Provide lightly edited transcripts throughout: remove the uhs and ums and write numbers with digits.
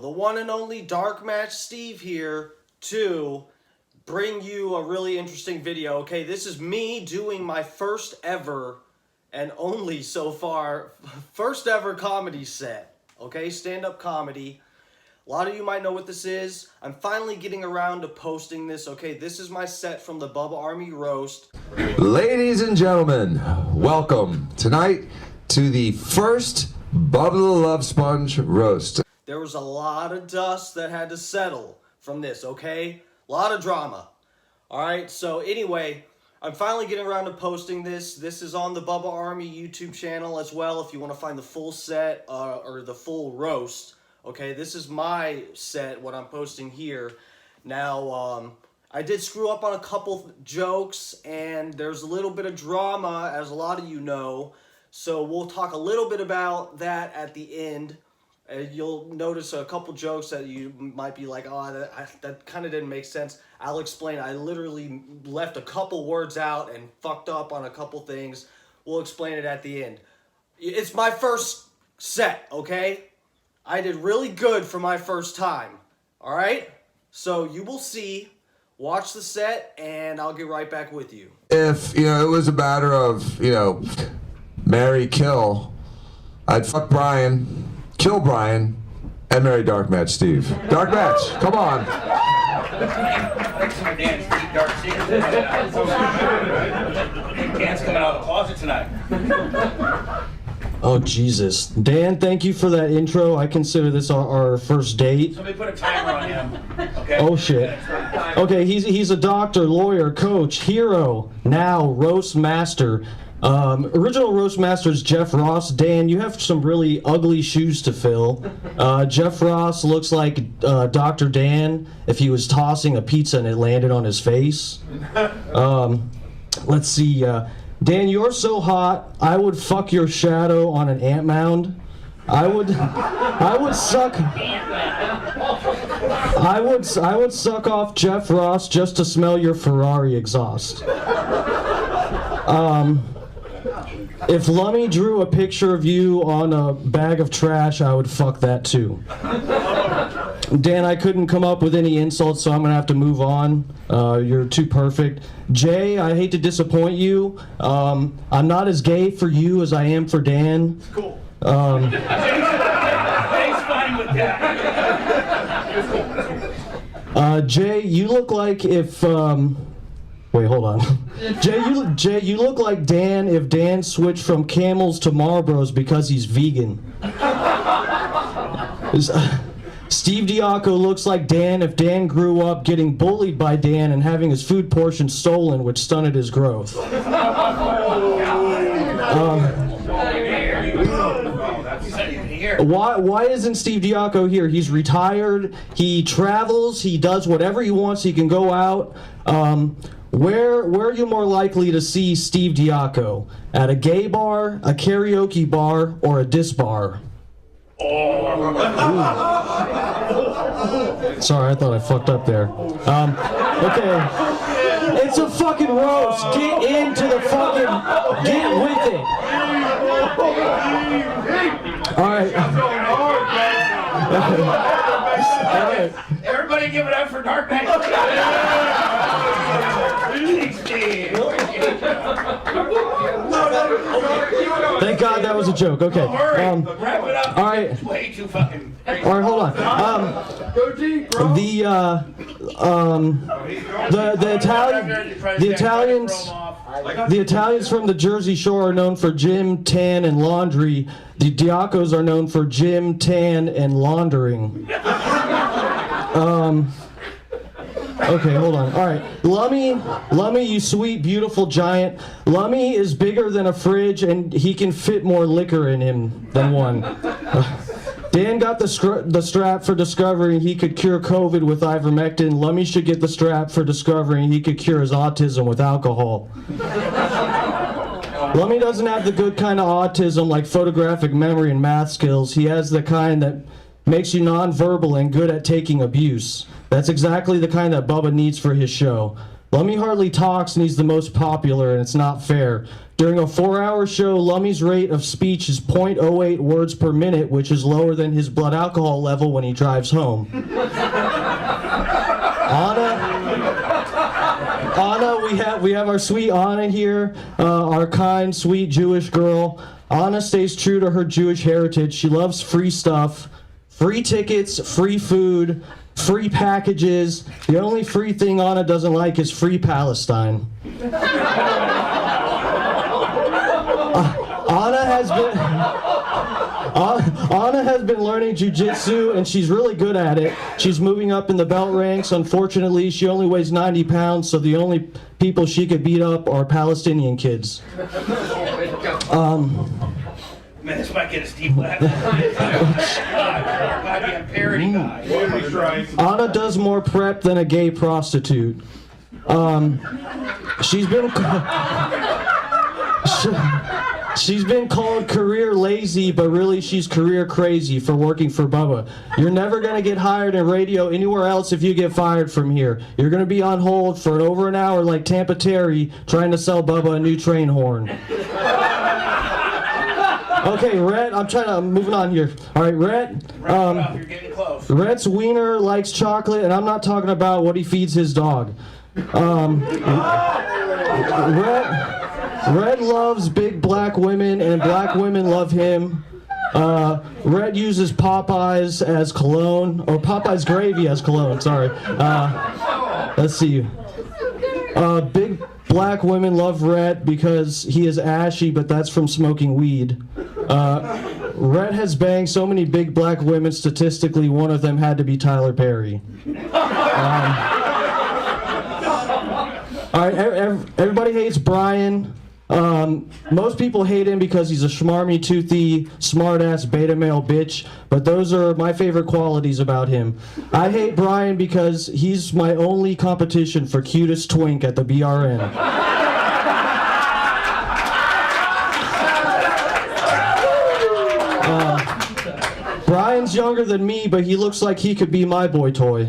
the one and only Dark Match Steve here to bring you a really interesting video. Okay, this is me doing my first ever and only so far first ever comedy set. Okay, stand-up comedy. A lot of you might know what this is. I'm finally getting around to posting this. Okay, this is my set from the Bubba Army Roast. Ladies and gentlemen, welcome tonight to the first Bubba the Love Sponge Roast. There was a lot of dust that had to settle from this, okay? A lot of drama. Alright, so anyway, I'm finally getting around to posting this. This is on the Bubba Army YouTube channel as well if you want to find the full set or the full roast. Okay, this is my set, what I'm posting here. Now, I did screw up on a couple jokes, and there's a little bit of drama, as a lot of you know. So we'll talk a little bit about that at the end. You'll notice a couple jokes that you might be like, oh, that kind of didn't make sense. I'll explain. I literally left a couple words out and fucked up on a couple things. We'll explain it at the end. It's my first set, okay? I did really good for my first time, all right? So you will see. Watch the set, and I'll get right back with you. If, it was a matter of, marry, kill, I'd fuck Brian, kill Brian, and marry Dark Match Steve. Dark Match, come on. Dan's coming out of the closet tonight. Oh, Jesus. Dan, thank you for that intro. I consider this our first date. Somebody put a timer on him. Okay. Oh, shit. Okay, he's a doctor, lawyer, coach, hero, now roast master. Original roast master is Jeff Ross. Dan, you have some really ugly shoes to fill. Jeff Ross looks like Dr. Dan if he was tossing a pizza and it landed on his face. Let's see. Dan, you're so hot, I would fuck your shadow on an ant mound. I would suck off Jeff Ross just to smell your Ferrari exhaust. If Lummy drew a picture of you on a bag of trash, I would fuck that too. Dan, I couldn't come up with any insults, so I'm gonna have to move on. You're too perfect. Jay, I hate to disappoint you. I'm not as gay for you as I am for Dan. Cool. Jay's fine with that. Jay, you look like if wait, hold on. Jay, you look like Dan if Dan switched from Camels to Marlboros because he's vegan. Steve Diaco looks like Dan if Dan grew up getting bullied by Dan and having his food portion stolen, which stunted his growth. Why isn't Steve Diaco here? He's retired, he travels, he does whatever he wants, he can go out. Where are you more likely to see Steve Diaco? At a gay bar, a karaoke bar, or a dis bar? Sorry, I thought I fucked up there. Okay. It's a fucking roast. Get into the fucking... Get with it. Alright. Everybody give it up for Dark Match. Thank God that was a joke. Okay. Wrap it up. All right. It's way too fucking crazy. All right, hold on. The Italians from the Jersey Shore are known for gym, tan, and laundry. The Diacos are known for gym, tan, and laundering. Okay, hold on. All right, Lummy, you sweet, beautiful giant. Lummy is bigger than a fridge, and he can fit more liquor in him than one. Dan got the strap for discovering he could cure COVID with ivermectin. Lummy should get the strap for discovering he could cure his autism with alcohol. Lummy doesn't have the good kind of autism like photographic memory and math skills. He has the kind that makes you nonverbal and good at taking abuse. That's exactly the kind that Bubba needs for his show. Lummy hardly talks and he's the most popular, and it's not fair. During a 4-hour show, Lummy's rate of speech is 0.08 words per minute, which is lower than his blood alcohol level when he drives home. Anna, we have our sweet Anna here, our kind, sweet Jewish girl. Anna stays true to her Jewish heritage. She loves free stuff, free tickets, free food, free packages. The only free thing Anna doesn't like is free Palestine. Anna has been learning jiu-jitsu, and she's really good at it. She's moving up in the belt ranks. Unfortunately, she only weighs 90 pounds, so the only people she could beat up are Palestinian kids. Man, this might get us deep left. Goddamn parody guy. Anna does more prep than a gay prostitute. She's been called career lazy, but really she's career crazy for working for Bubba. You're never going to get hired in radio anywhere else if you get fired from here. You're going to be on hold for over an hour like Tampa Terry trying to sell Bubba a new train horn. Okay, Rhett, I'm moving on here. All right, Rhett. You're getting close. Rhett's wiener likes chocolate, and I'm not talking about what he feeds his dog. Red loves big black women, and black women love him. Red uses Popeyes as cologne, or Popeyes gravy as cologne, sorry. Let's see. Big black women love Red because he is ashy, but that's from smoking weed. Red has banged so many big black women, statistically one of them had to be Tyler Perry. All right, everybody hates Brian. Most people hate him because he's a schmarmy, toothy, smart-ass beta male bitch, but those are my favorite qualities about him. I hate Brian because he's my only competition for cutest twink at the BRN. Brian's younger than me, but he looks like he could be my boy toy.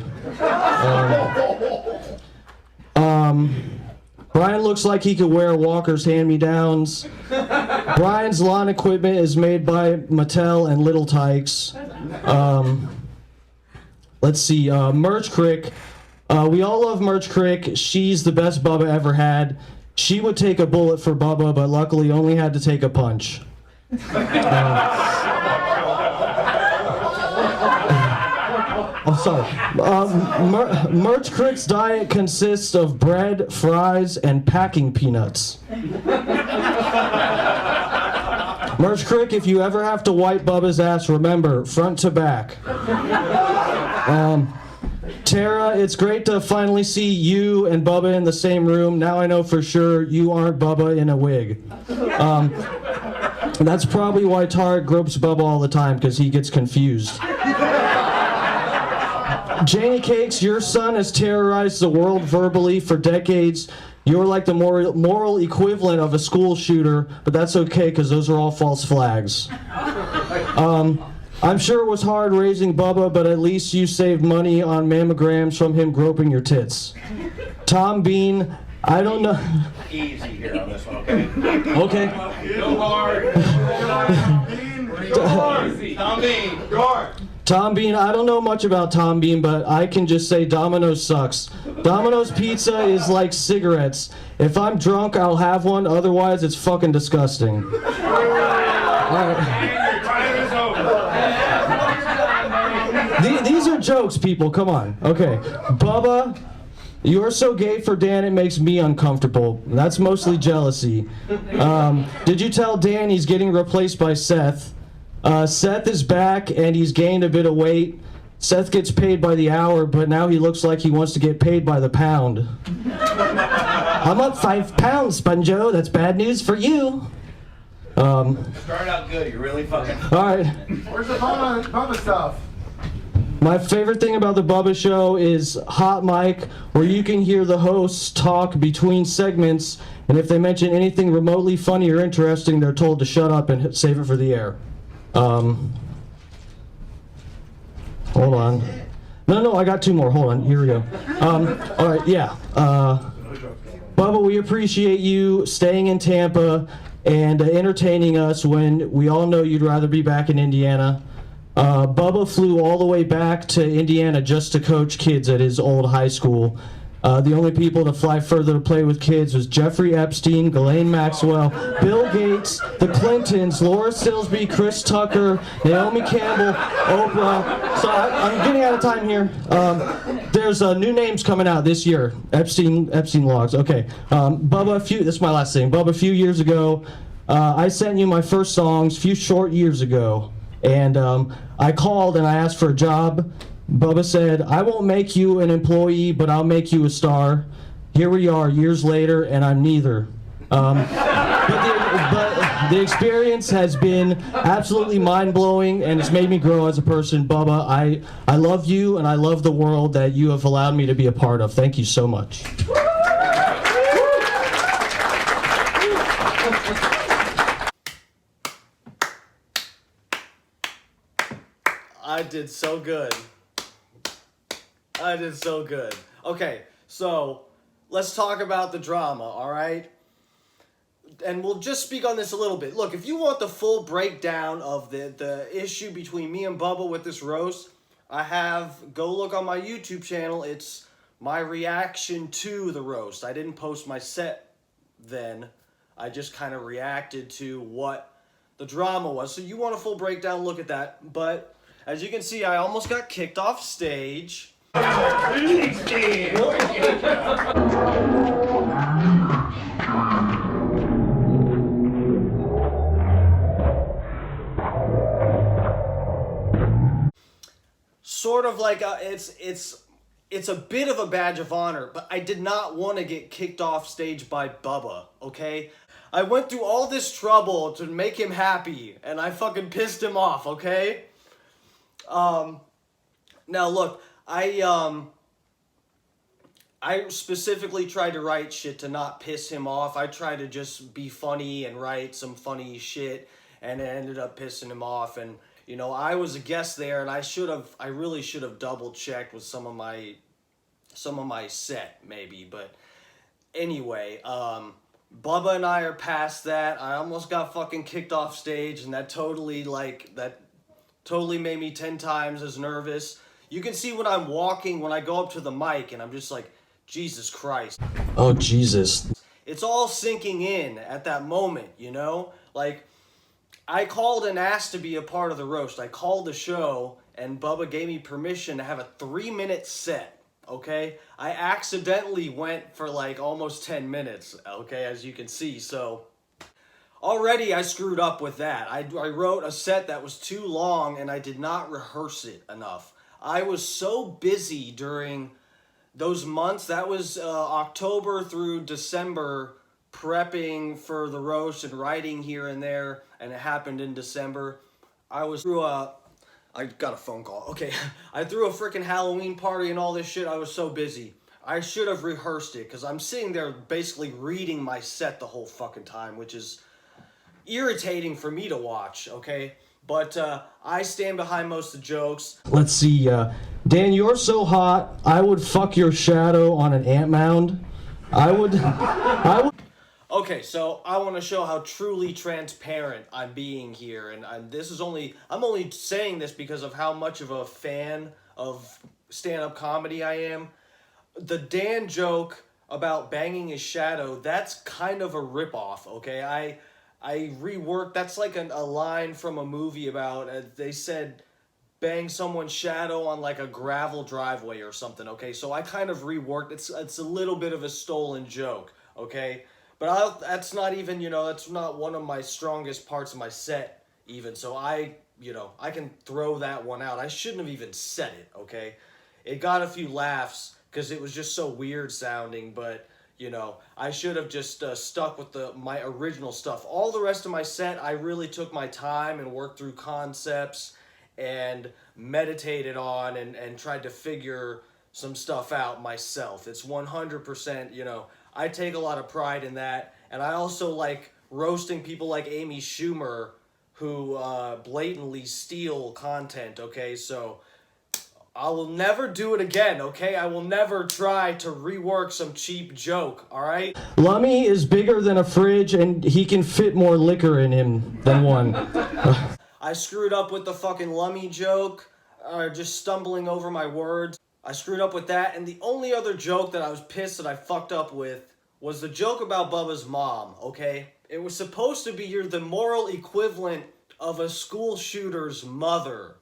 Brian looks like he could wear Walker's hand-me-downs. Brian's lawn equipment is made by Mattel and Little Tykes. Let's see, Merch Crick. We all love Merch Crick. She's the best Bubba ever had. She would take a bullet for Bubba, but luckily only had to take a punch. I'm sorry. Merch Crick's diet consists of bread, fries, and packing peanuts. Merch Crick, if you ever have to wipe Bubba's ass, remember, front to back. Tara, it's great to finally see you and Bubba in the same room. Now I know for sure you aren't Bubba in a wig. That's probably why Tara gropes Bubba all the time, because he gets confused. Janie Cakes, your son has terrorized the world verbally for decades. You're like the moral equivalent of a school shooter, but that's okay because those are all false flags. I'm sure it was hard raising Bubba, but at least you saved money on mammograms from him groping your tits. Tom Bean, I don't know. Easy here on this one, okay? Okay. Go hard. Tom Bean. Go hard. Tom Bean, I don't know much about Tom Bean, but I can just say Domino's sucks. Domino's pizza is like cigarettes. If I'm drunk, I'll have one, otherwise it's fucking disgusting. All right. These are jokes, people, come on. Okay, Bubba, you're so gay for Dan it makes me uncomfortable. That's mostly jealousy. Did you tell Dan he's getting replaced by Seth? Seth is back and he's gained a bit of weight. Seth gets paid by the hour, but now he looks like he wants to get paid by the pound. I'm up 5 pounds, Sponjo. That's bad news for you. Started out good. You're really fucking. All right. Where's the Bubba stuff? My favorite thing about the Bubba Show is Hot Mic, where you can hear the hosts talk between segments, and if they mention anything remotely funny or interesting, they're told to shut up and save it for the air. Hold on. No, I got 2 more. Hold on. Here we go. All right, yeah. Bubba, we appreciate you staying in Tampa and entertaining us when we all know you'd rather be back in Indiana. Bubba flew all the way back to Indiana just to coach kids at his old high school. The only people to fly further to play with kids was Jeffrey Epstein, Ghislaine Maxwell, Bill Gates, the Clintons, Laura Silsby, Chris Tucker, Naomi Campbell, Oprah. So I'm getting out of time here. There's new names coming out this year. Epstein logs. Okay. Bubba, this is my last thing. Bubba, a few years ago, I sent you my first songs, a few short years ago. And I called and I asked for a job. Bubba said, I won't make you an employee, but I'll make you a star. Here we are years later, and I'm neither. But the experience has been absolutely mind-blowing, and it's made me grow as a person. Bubba, I love you, and I love the world that you have allowed me to be a part of. Thank you so much. I did so good. I did so good. Okay, so let's talk about the drama, all right? And we'll just speak on this a little bit. Look, if you want the full breakdown of the issue between me and Bubba with this roast, go look on my YouTube channel. It's my reaction to the roast. I didn't post my set then. I just kind of reacted to what the drama was. So you want a full breakdown, look at that. But as you can see, I almost got kicked off stage. Sort of like it's a bit of a badge of honor, but I did not want to get kicked off stage by Bubba, okay? I went through all this trouble to make him happy, and I fucking pissed him off, okay? Now look, I specifically tried to write shit to not piss him off. I tried to just be funny and write some funny shit, and it ended up pissing him off. And you know, I was a guest there, and I really should have double checked with some of my set maybe. But anyway, Bubba and I are past that. I almost got fucking kicked off stage, and that totally made me 10 times as nervous. You can see when I'm walking, when I go up to the mic, and I'm just like, Jesus Christ. Oh, Jesus. It's all sinking in at that moment, you know? Like, I called and asked to be a part of the roast. I called the show, and Bubba gave me permission to have a 3-minute set, okay? I accidentally went for like almost 10 minutes, okay, as you can see. So already I screwed up with that. I wrote a set that was too long, and I did not rehearse it enough. I was so busy during those months. That was October through December, prepping for the roast and writing here and there, and it happened in December. I got a phone call. Okay, I threw a freaking Halloween party and all this shit. I was so busy. I should have rehearsed it, because I'm sitting there basically reading my set the whole fucking time, which is irritating for me to watch, okay? But I stand behind most of the jokes. Let's see, Dan, you're so hot, I would fuck your shadow on an ant mound. I would. Okay, so I want to show how truly transparent I'm being here, and I'm only saying this because of how much of a fan of stand-up comedy I am. The Dan joke about banging his shadow, that's kind of a ripoff, okay? I reworked, that's like a line from a movie about, they said, bang someone's shadow on like a gravel driveway or something, okay? So I kind of reworked, it's a little bit of a stolen joke, okay? But that's not even, that's not one of my strongest parts of my set even, so I can throw that one out. I shouldn't have even said it, okay? It got a few laughs because it was just so weird sounding, but I should have just stuck with my original stuff. All the rest of my set, I really took my time and worked through concepts and meditated on and tried to figure some stuff out myself. It's 100%, I take a lot of pride in that. And I also like roasting people like Amy Schumer who blatantly steal content, okay? So I will never do it again, okay? I will never try to rework some cheap joke, alright? Lummy is bigger than a fridge, and he can fit more liquor in him than one. I screwed up with the fucking Lummy joke, just stumbling over my words. I screwed up with that, and the only other joke that I was pissed that I fucked up with was the joke about Bubba's mom, okay? It was supposed to be you're the moral equivalent of a school shooter's mother.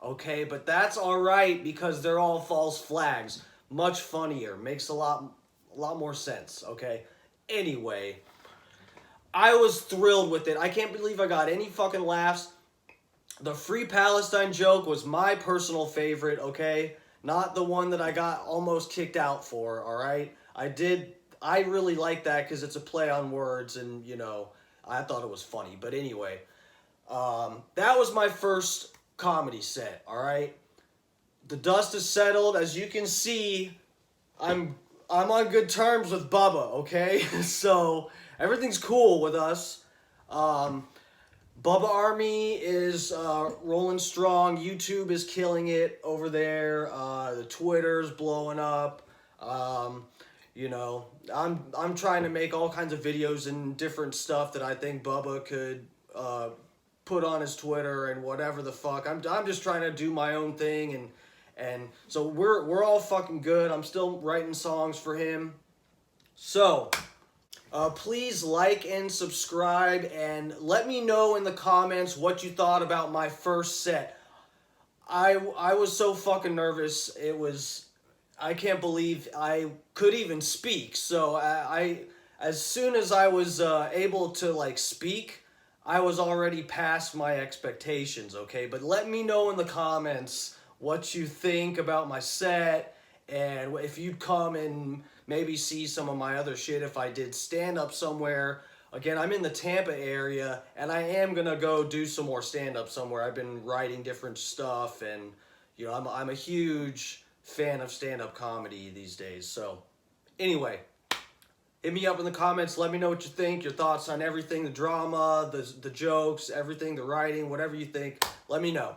Okay, but that's alright because they're all false flags. Much funnier. Makes a lot more sense, okay? Anyway, I was thrilled with it. I can't believe I got any fucking laughs. The Free Palestine joke was my personal favorite, okay? Not the one that I got almost kicked out for, alright? I really like that because it's a play on words and, you know, I thought it was funny. But anyway, that was my first comedy set, alright? The dust is settled. As you can see, I'm on good terms with Bubba, okay? So, everything's cool with us. Bubba Army is rolling strong. YouTube is killing it over there. The Twitter's blowing up. You know, I'm trying to make all kinds of videos and different stuff that I think Bubba could put on his Twitter and whatever the fuck. I'm just trying to do my own thing and so we're all fucking good. I'm still writing songs for him. So, please like and subscribe and let me know in the comments what you thought about my first set. I was so fucking nervous. I can't believe I could even speak. So as soon as I was able to like speak, I was already past my expectations, okay? But let me know in the comments what you think about my set and if you'd come and maybe see some of my other shit if I did stand-up somewhere. Again, I'm in the Tampa area, and I am going to go do some more stand-up somewhere. I've been writing different stuff, and, you know, I'm a huge fan of stand-up comedy these days. So, anyway, hit me up in the comments. Let me know what you think, your thoughts on everything, the drama, the jokes, everything, the writing, whatever you think. Let me know.